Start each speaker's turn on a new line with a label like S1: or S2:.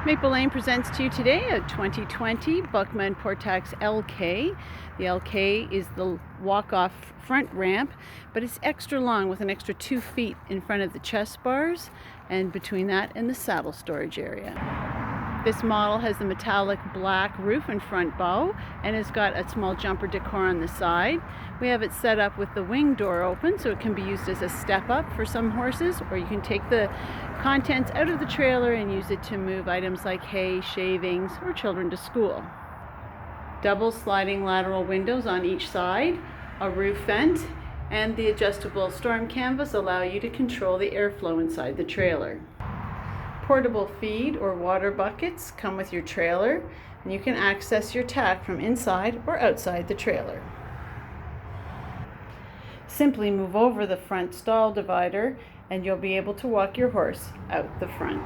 S1: Maple Lane presents to you today a 2020 Buckman Portax LK. The LK is the walk-off front ramp, but it's extra long with an extra 2 feet in front of the chest bars and between that and the saddle storage area. This model has the metallic black roof and front bow and has got a small jumper decor on the side. We have it set up with the wing door open so it can be used as a step up for some horses, or you can take the contents out of the trailer and use it to move items like hay, shavings, or children to school. Double sliding lateral windows on each side, a roof vent, and the adjustable storm canvas allow you to control the airflow inside the trailer. Portable feed or water buckets come with your trailer, and you can access your tack from inside or outside the trailer. Simply move over the front stall divider and you'll be able to walk your horse out the front.